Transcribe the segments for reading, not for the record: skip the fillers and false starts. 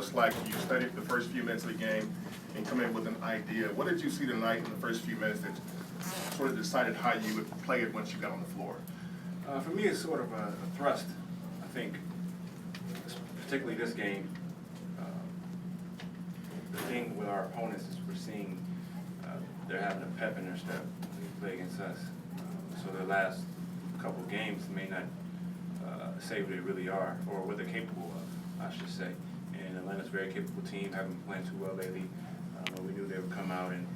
looks like you studied the first few minutes of the game and come in with an idea. What did you see tonight in the first few minutes that sort of decided how you would play it once you got on the floor? For me, it's sort of a thrust, I think, particularly this game. The thing with our opponents is we're seeing they're having a pep in their step when they play against us. So their last couple of games may not say what they really are or what they're capable of, I should say. And Atlanta's a very capable team, haven't been playing too well lately. We knew they would come out and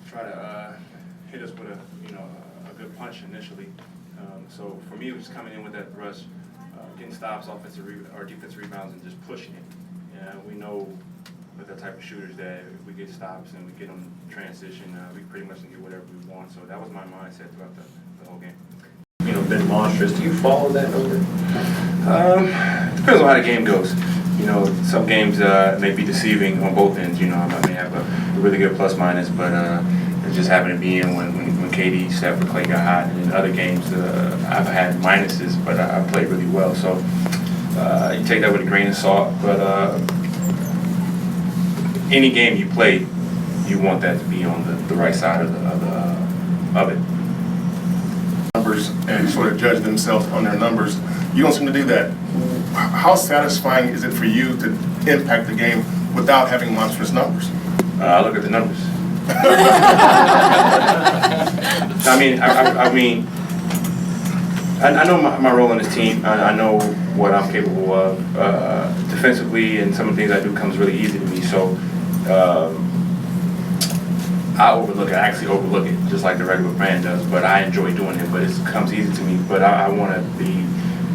try to hit us with a good punch initially. So for me, it was coming in with that thrust, getting stops, or defensive rebounds, and just pushing it. We know with that type of shooters that if we get stops and we get them transition, we pretty much can get whatever we want. So that was my mindset throughout the whole game. Been monstrous. Do you follow that number? Depends on how the game goes. Some games may be deceiving on both ends. I may have a really good plus minus, but it just happened to be in when KD, Steph, or Clay got hot. And in other games, I've had minuses, but I played really well. So you take that with a grain of salt. But any game you play, you want that to be on the right side of it. Numbers and sort of judge themselves on their numbers. You don't seem to do that. How satisfying is it for you to impact the game without having monstrous numbers? I look at the numbers. I know my role in this team. I know what I'm capable of defensively, and some of the things I do comes really easy to me. So I actually overlook it, just like the regular fan does, but I enjoy doing it, but it comes easy to me. But I want to be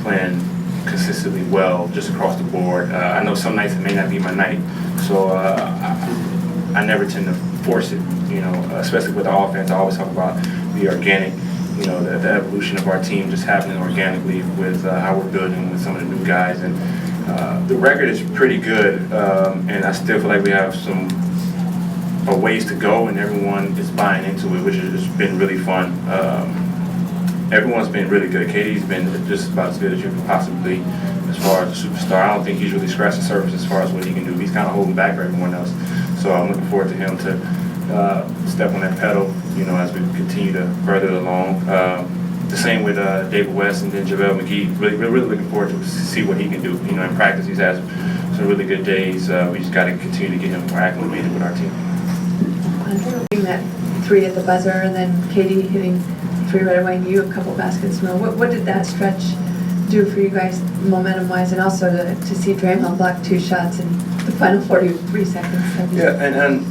playing consistently well just across the board. I know some nights it may not be my night, so I never tend to force it, especially with the offense. I always talk about the organic, the evolution of our team just happening organically with how we're building with some of the new guys. And the record is pretty good, and I still feel like we have some ways to go, and everyone is buying into it, which has been really fun. Everyone's been really good. KD's been just about as good as you could possibly be as far as a superstar. I don't think he's really scratched the surface as far as what he can do. He's kind of holding back for everyone else. So I'm looking forward to him to step on that pedal, as we continue to further along. The same with David West and then JaVale McGee. We're really looking forward to see what he can do. In practice, he's had some really good days. We just got to continue to get him more acclimated with our team. Hitting that three at the buzzer, and then Katie hitting three right away, and you a couple baskets more. What did that stretch do for you guys, momentum-wise, and also to see Draymond block 2 shots in the final 43 seconds? Yeah, and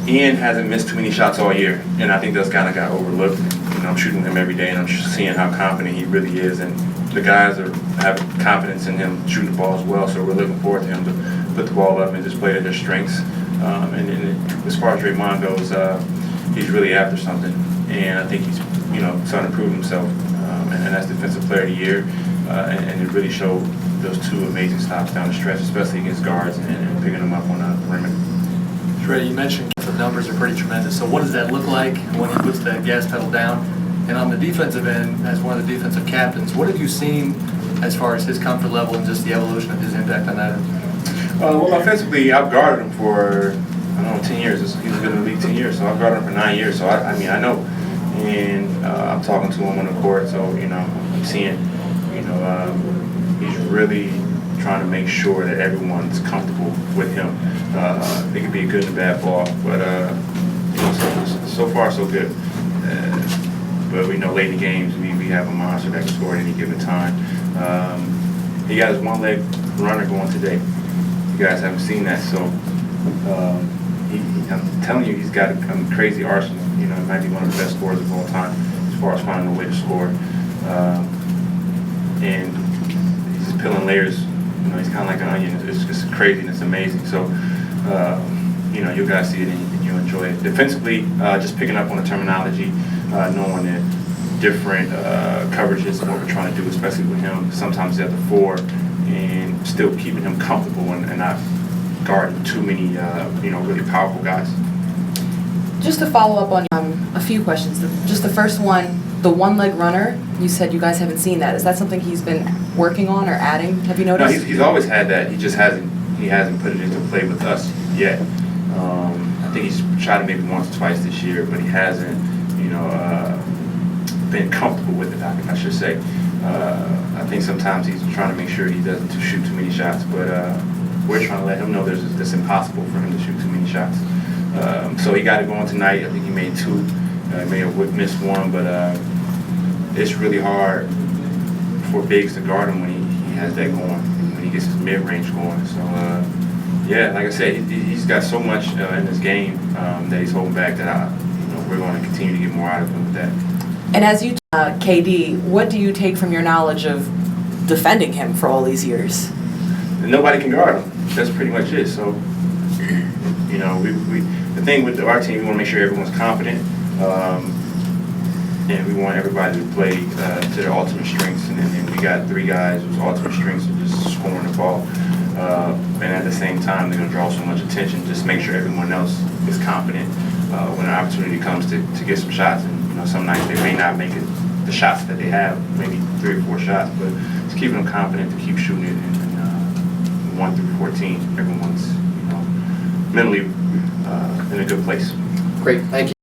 Ian hasn't missed too many shots all year, and I think those kind of got overlooked. I'm shooting him every day, and I'm seeing how confident he really is, and the guys are having confidence in him shooting the ball as well. So we're looking forward to him to put the ball up and just play to their strengths. And as far as Draymond goes, he's really after something, and I think he's starting to prove himself, and that's Defensive Player of the Year, and it really showed those 2 amazing stops down the stretch, especially against guards and picking them up on the perimeter. Trey, you mentioned the numbers are pretty tremendous. So what does that look like when he puts that gas pedal down? And on the defensive end, as one of the defensive captains, what have you seen as far as his comfort level and just the evolution of his impact on that end? Well, offensively, I've guarded him for 10 years. He's been in the league 10 years, so I've guarded him for 9 years. So I know, and I'm talking to him on the court. So I'm seeing, he's really trying to make sure that everyone's comfortable with him. It could be a good and bad ball, but so far so good. But we know late in the games we have a monster that can score at any given time. He got his one-leg runner going today. You guys haven't seen that, so I'm telling you, he's got a crazy arsenal. It might be one of the best scorers of all time as far as finding a way to score. And he's just peeling layers. He's kind of like an onion. It's just crazy and it's amazing. So, you guys see it and you enjoy it. Defensively, just picking up on the terminology, knowing that different coverages is what we're trying to do, especially with him. Sometimes he's at the 4, and still keeping him comfortable and not guarding too many, really powerful guys. Just to follow up on a few questions. Just the first one, the one-leg runner, you said you guys haven't seen that. Is that something he's been working on or adding? Have you noticed? No, he's always had that. He just hasn't he hasn't put it into play with us yet. I think he's tried it maybe once or twice this year, but he hasn't, been comfortable with it, I should say. I think sometimes he's trying to make sure he doesn't shoot too many shots, but we're trying to let him know it's impossible for him to shoot too many shots. So he got it going tonight. I think he made 2. May have missed 1, but it's really hard for bigs to guard him when he has that going, when he gets his mid-range going. So, yeah, like I said, he's got so much in his game that he's holding back that we're going to continue to get more out of him with that. And as you, KD, what do you take from your knowledge of defending him for all these years? And nobody can guard him. That's pretty much it. So, the thing with our team, we want to make sure everyone's confident, and we want everybody to play to their ultimate strengths. And then we got 3 guys whose ultimate strengths are just scoring the ball. And at the same time, they're going to draw so much attention. Just make sure everyone else is confident when an opportunity comes to get some shots. And some nights they may not make it the shots that they have, maybe 3 or 4 shots, but just keeping them confident to keep shooting it. And 1 through 14, everyone's mentally in a good place. Great, thank you.